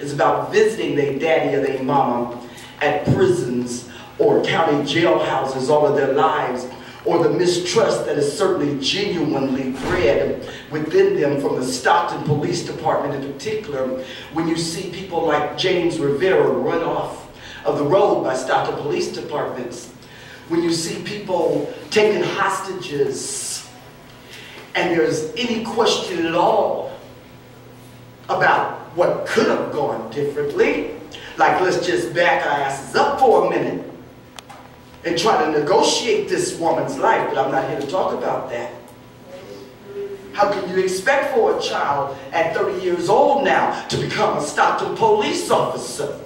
It's about visiting their daddy or their mama at prisons or county jailhouses all of their lives, or the mistrust that is certainly genuinely bred within them from the Stockton Police Department in particular, when you see people like James Rivera run off of the road by Stockton Police Departments, when you see people taking hostages, and there's any question at all about what could have gone differently, like let's just back our asses up for a minute and try to negotiate this woman's life, but I'm not here to talk about that. How can you expect for a child at 30 years old now to become a Stockton police officer?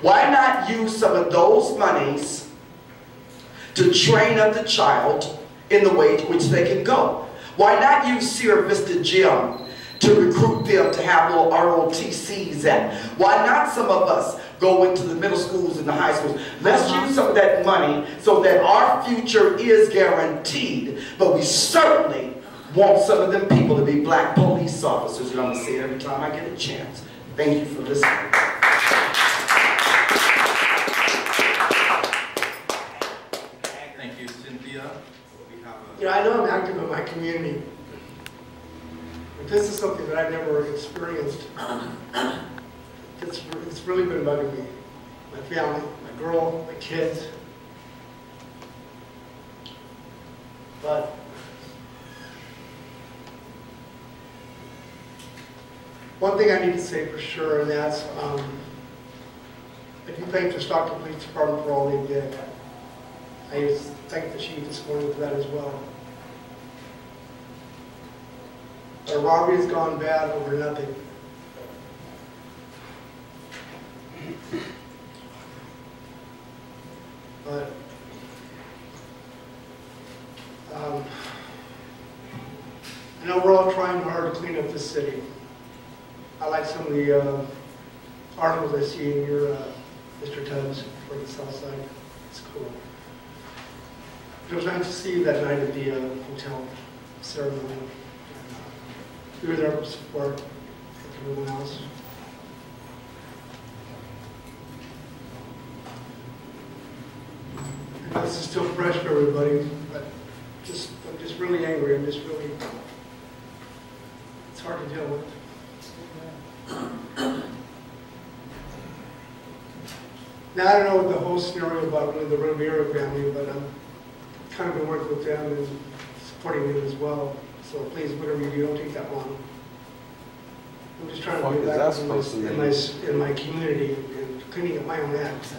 Why not use some of those monies to train up the child in the way to which they can go? Why not use Sierra Vista Gym to recruit them to have little ROTCs at? Why not some of us go into the middle schools and the high schools? Let's use some of that money so that our future is guaranteed. But we certainly want some of them people to be black police officers, and I'm going to say it every time I get a chance. Thank you for listening. Thank you, Cynthia. I know I'm active in my community. But this is something that I've never experienced. It's really been bugging me. My family, my girl, my kids. But one thing I need to say for sure, and that's I do thank the Stockton Police Department for all they did. I just thank the chief this morning for that as well. Our robbery has gone bad over nothing. But I know we're all trying hard to clean up the city. I like some of the articles I see in your Mr. Tubbs for the South Side. It's cool. It was nice to see you that night at the hotel ceremony. We were there for support, like everyone else. I know this is still fresh for everybody, but I'm just really angry. I'm just really, it's hard to deal with. Now, I don't know what the whole scenario about really the Rivera family, but I'm kind of been working with them and supporting them as well. So please, whatever you do, don't take that long. I'm just trying to be back in my community and cleaning up my own act.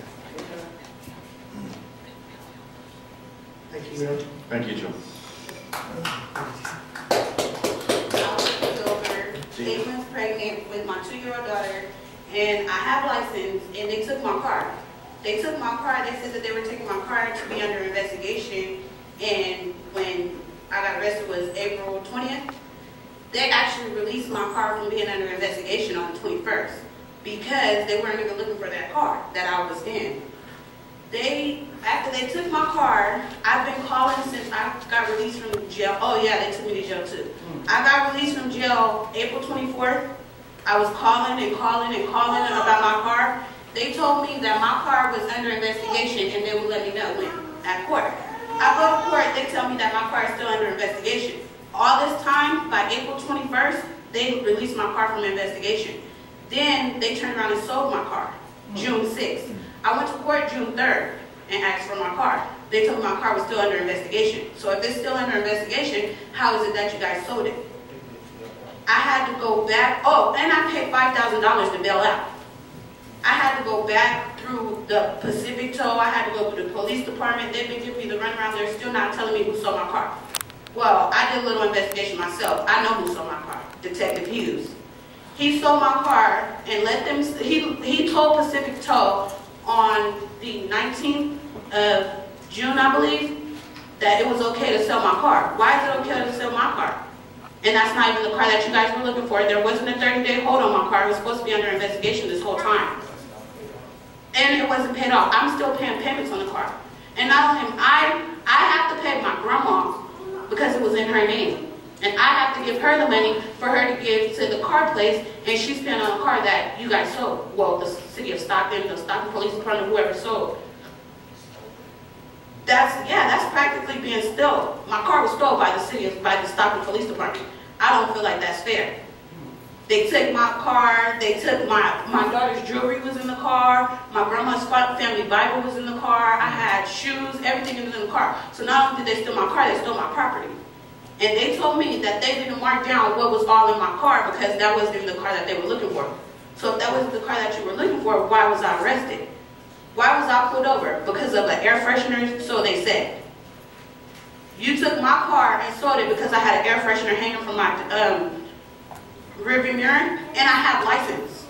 Thank you, Mayor. Thank you, Joe. I was over 8 months pregnant with my 2-year-old daughter, and I have a license, and they took my car. They took my car. They said that they were taking my car to be under investigation, and when I got arrested was April 20th. They actually released my car from being under investigation on the 21st because they weren't even looking for that car that I was in. After they took my car, I've been calling since I got released from jail. Oh yeah, they took me to jail too. I got released from jail April 24th. I was calling and calling and calling about my car. They told me that my car was under investigation and they would let me know when at court. I go to court, they tell me that my car is still under investigation. All this time, by April 21st, they released my car from investigation. Then they turned around and sold my car, June 6th. I went to court June 3rd and asked for my car. They told me my car was still under investigation. So if it's still under investigation, how is it that you guys sold it? I had to go back, oh, and I paid $5,000 to bail out. I had to go back through the Pacific Tow. I had to go through the police department. They've been giving me the runaround. They're still not telling me who sold my car. Well, I did a little investigation myself. I know who sold my car, Detective Hughes. He sold my car and let them, he told Pacific Tow on the 19th of June, I believe, that it was okay to sell my car. Why is it okay to sell my car? And that's not even the car that you guys were looking for. There wasn't a 30-day hold on my car. It was supposed to be under investigation this whole time. And it wasn't paid off. I'm still paying payments on the car. And not only I have to pay my grandma because it was in her name. And I have to give her the money for her to give to the car place, and she spent on a car that you guys sold. Well, the city of Stockton, the Stockton Police Department, whoever sold. That's practically being stolen. My car was stolen by the Stockton Police Department. I don't feel like that's fair. They took my car, they took my daughter's jewelry was in the car, my grandma's family Bible was in the car, I had shoes, everything was in the car. So not only did they steal my car, they stole my property. And they told me that they didn't mark down what was all in my car because that wasn't the car that they were looking for. So if that wasn't the car that you were looking for, why was I arrested? Why was I pulled over? Because of an air freshener, so they said. You took my car and sold it because I had an air freshener hanging from my rearview mirror, and I have license.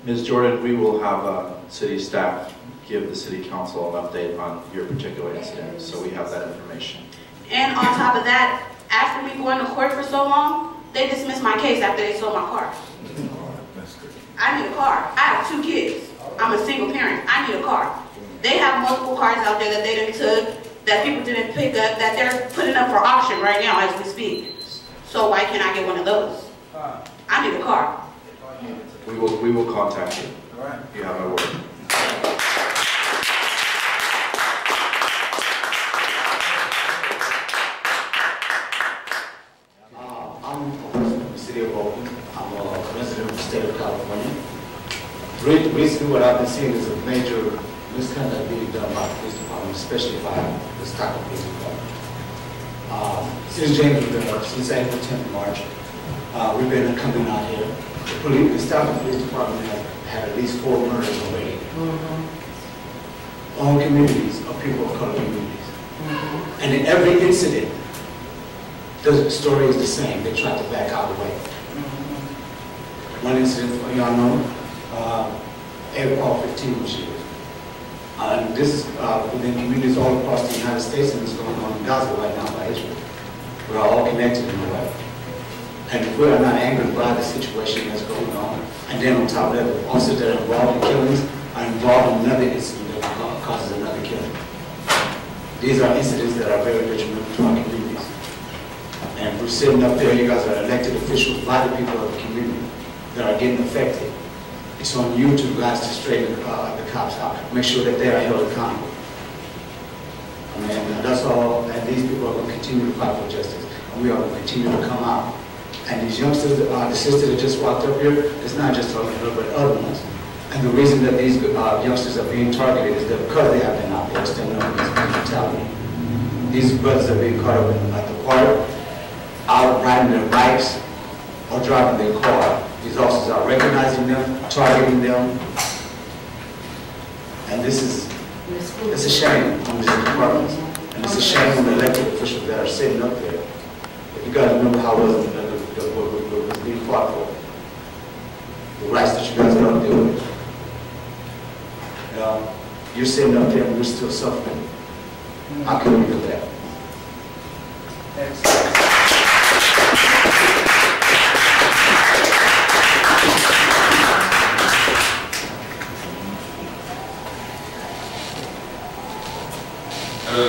Ms. Jordan, we will have city staff give the city council an update on your particular incident, so we have that information. And on top of that, after me going to court for so long, they dismissed my case after they sold my car. I need a car. I have 2 kids. I'm a single parent. I need a car. They have multiple cars out there that they didn't took, that people didn't pick up, that they're putting up for auction right now as we speak. So why can't I get one of those? I need a car. We will contact you. All right. You have my word. I'm from the city of Oakland. I'm a resident of the state of California. Recently, what I've been seeing is a major misconduct being done by the police department, especially by the Stockton Police Department. Since since April 10th, March, we've been coming out here. The Stockton Police Department has had at least 4 murders already. On communities, of people of color communities. And in every incident, the story is the same. They try to back out the way. One incident, y'all know, April 15 was years. And this is within communities all across the United States, and it's going on in Gaza right now by Israel. We're all connected in a way. And if we are not angered by the situation that's going on, and then on top of that, the officers that are involved in killings are involved in another incident that causes another killing. These are incidents that are very detrimental to our communities. And we're sitting up there, you guys are elected officials by the people of the community that are getting affected. It's on you two guys to straighten the cops out, make sure that they are held accountable. And that's all, and these people are going to continue to fight for justice, and we are going to continue to come out. And these youngsters, the sister that just walked up here, it's not just talking her, but other ones. And the reason that these youngsters are being targeted is that because they have been out there standing up against brutality. These brothers are being caught up at the park, out riding their bikes, or driving their car. These officers are recognizing them, targeting them. And this is, it's a shame on these departments. And it's a shame on the elected officials that are sitting up there. But you guys remember how it was being fought for. The rights that you guys are up there with. You're sitting up there and we're still suffering. How can we do that?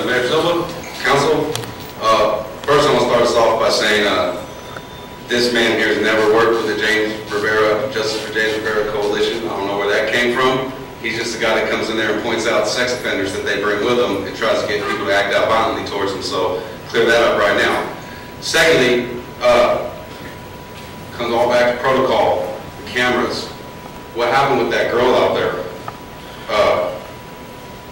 Mayor Silva, Council, first I want to start us off by saying this man here has never worked with the Justice for James Rivera Coalition. I don't know where that came from. He's just a guy that comes in there and points out sex offenders that they bring with them and tries to get people to act out violently towards them. So clear that up right now. Secondly, comes all back to protocol, the cameras. What happened with that girl out there?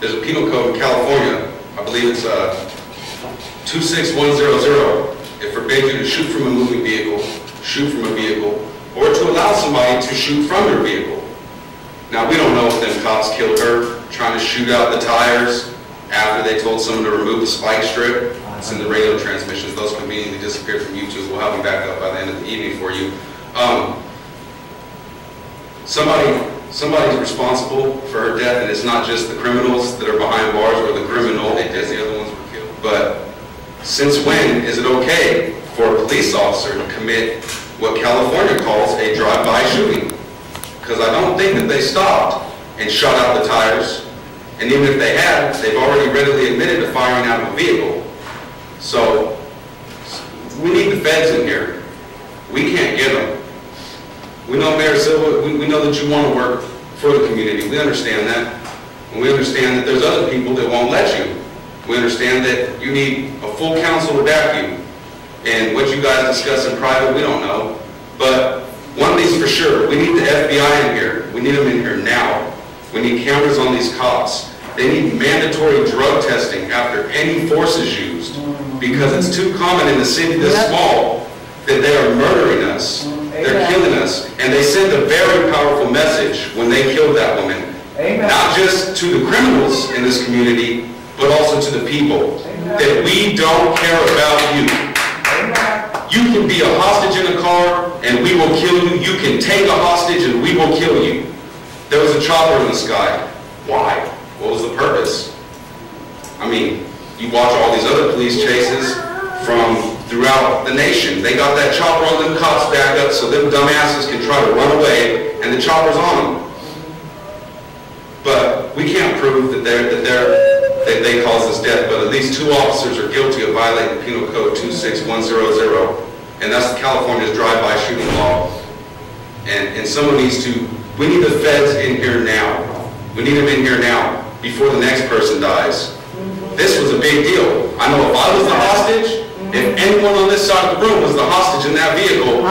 There's a penal code in California. I believe it's 26100. It forbids you to shoot from a moving vehicle, shoot from a vehicle, or to allow somebody to shoot from their vehicle. Now, we don't know if them cops killed her trying to shoot out the tires after they told someone to remove the spike strip. It's in the radio transmissions. Those conveniently disappeared from YouTube. We'll have them back up by the end of the evening for you. Somebody's responsible for her death, and it's not just the criminals that are behind bars or the criminal, as the other ones were killed. But since when is it okay for a police officer to commit what California calls a drive-by shooting? Because I don't think that they stopped and shot out the tires. And even if they had, they've already readily admitted to firing out of a vehicle. So we need the feds in here. We can't get them. We know, Mayor Silva, we know that you want to work for the community. We understand that. And we understand that there's other people that won't let you. We understand that you need a full council to back you. And what you guys discuss in private, we don't know. But one thing's for sure, we need the FBI in here. We need them in here now. We need cameras on these cops. They need mandatory drug testing after any force is used, because it's too common in a city this small that they are murdering us. They're killing us. And they send a very powerful message when they killed that woman. Not just to the criminals in this community, but also to the people. That we don't care about you. You can be a hostage in a car and we will kill you. You can take a hostage and we will kill you. There was a chopper in the sky. Why? What was the purpose? I mean, you watch all these other police chases from throughout the nation. They got that chopper on them cops back up so them dumbasses can try to run away and the chopper's on them. But we can't prove that they caused this death, but at least 2 officers are guilty of violating Penal Code 26100, and that's California's drive-by shooting law. And someone needs to, we need the feds in here now. We need them in here now, before the next person dies. This was a big deal. I know if I was the hostage, if anyone on this side of the room was the hostage in that vehicle,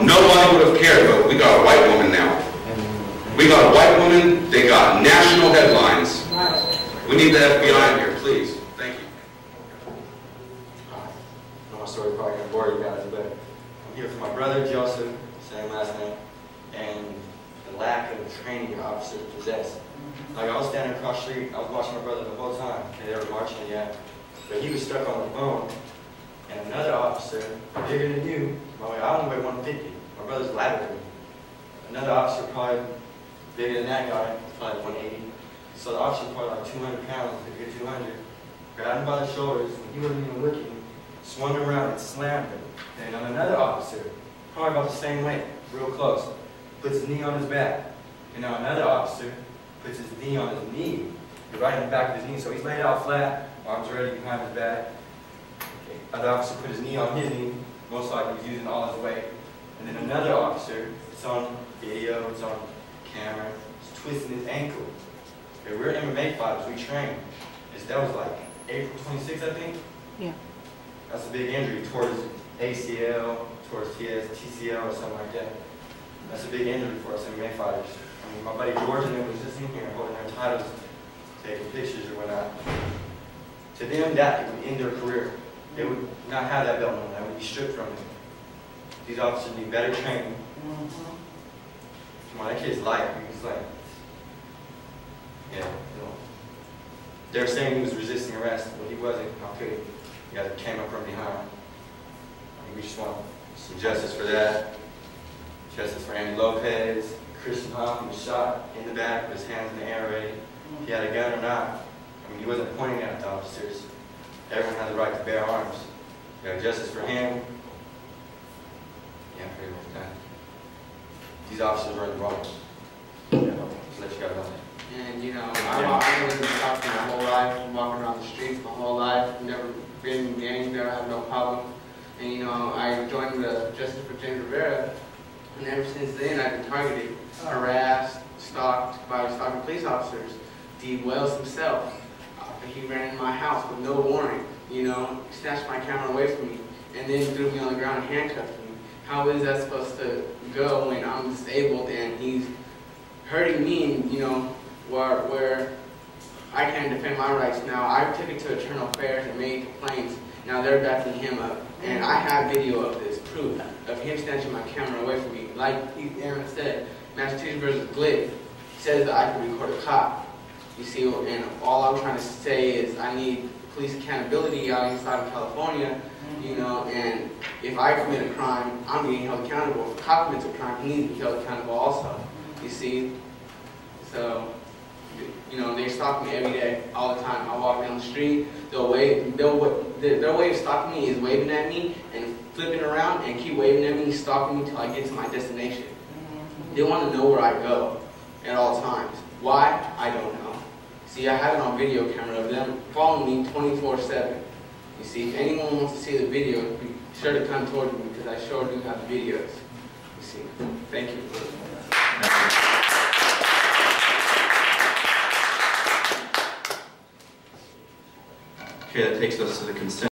nobody would have cared, but we got a white woman now. We got a white woman, they got national headlines. We need the FBI in here, please. Thank you. I know my story probably going to bore you guys, but I'm here for my brother, Joseph, same last name, and the lack of training your officers possess. Like, I was standing across the street, I was watching my brother the whole time, and they were marching yet, but he was stuck on the phone, and another officer, bigger than you, I only weigh 150, my brother's lighter than me. Another officer probably bigger than that guy, probably 180. So the officer probably like 200 pounds, if you're 200, grabbed him by the shoulders, when he wasn't even looking, swung him around and slammed him. And then another officer, probably about the same weight, real close, puts his knee on his back. And now another officer puts his knee on his knee, right in the back of his knee. So he's laid out flat, arms ready behind his back. Okay. Other officer put his knee on his knee, most likely he's using all his weight. And then another officer, it's on video, it's on camera, is twisting his ankle. Okay, we're MMA fighters, we train. That was like April 26th, I think? Yeah. That's a big injury towards ACL, towards TCL or something like that. That's a big injury for us MMA fighters. I mean, my buddy George and them was just in here holding their titles, taking pictures or whatnot. To them, that would end their career. They would not have that belt on. That would be stripped from them. These officers need better training. Come on, that kid's light. He's like, yeah, you know. They're saying he was resisting arrest, but he wasn't. How could he? He guys came up from behind. I mean, we just want some justice for that. Justice for Andy Lopez, Christian Hoffman was shot in the back with his hands in the air already. If he had a gun or not. I mean, he wasn't pointing at the officers. Everyone has the right to bear arms. We got justice for him. Yeah, pretty much that. These officers are in the wrong. Just let you guys know. And you know, I've lived in Stockton my whole life, walking around the streets my whole life, never been in gangs there, I have no problem. And you know, I joined the Justice for James Rivera, and ever since then I've been targeted, harassed, stalked by Stockton police officers. Dee Wells himself, he ran into my house with no warrant, you know, snatched my camera away from me, and then threw me on the ground and handcuffed me. How is that supposed to go when I'm disabled and he's hurting me, and, you know, where I can't defend my rights now? I took it to Internal Affairs and made complaints. Now they're backing him up. And I have video of this, proof of him snatching my camera away from me. Like Aaron said, Massachusetts versus Glick says that I can record a cop. You see, and all I'm trying to say is I need police accountability out inside of California, you know, and if I commit a crime, I'm being held accountable. If a cop commits a crime, he needs to be held accountable also, you see. So, you know, they stalk me every day, all the time. I walk down the street, their way of stalking me is waving at me and flipping around and keep waving at me, stalking me until I get to my destination. They want to know where I go at all times. Why? I don't know. See, I have it on video camera of them following me 24/7. You see, if anyone wants to see the video, be sure to come towards me because I sure do have videos. You see. Thank you. Okay, that takes us to the consent.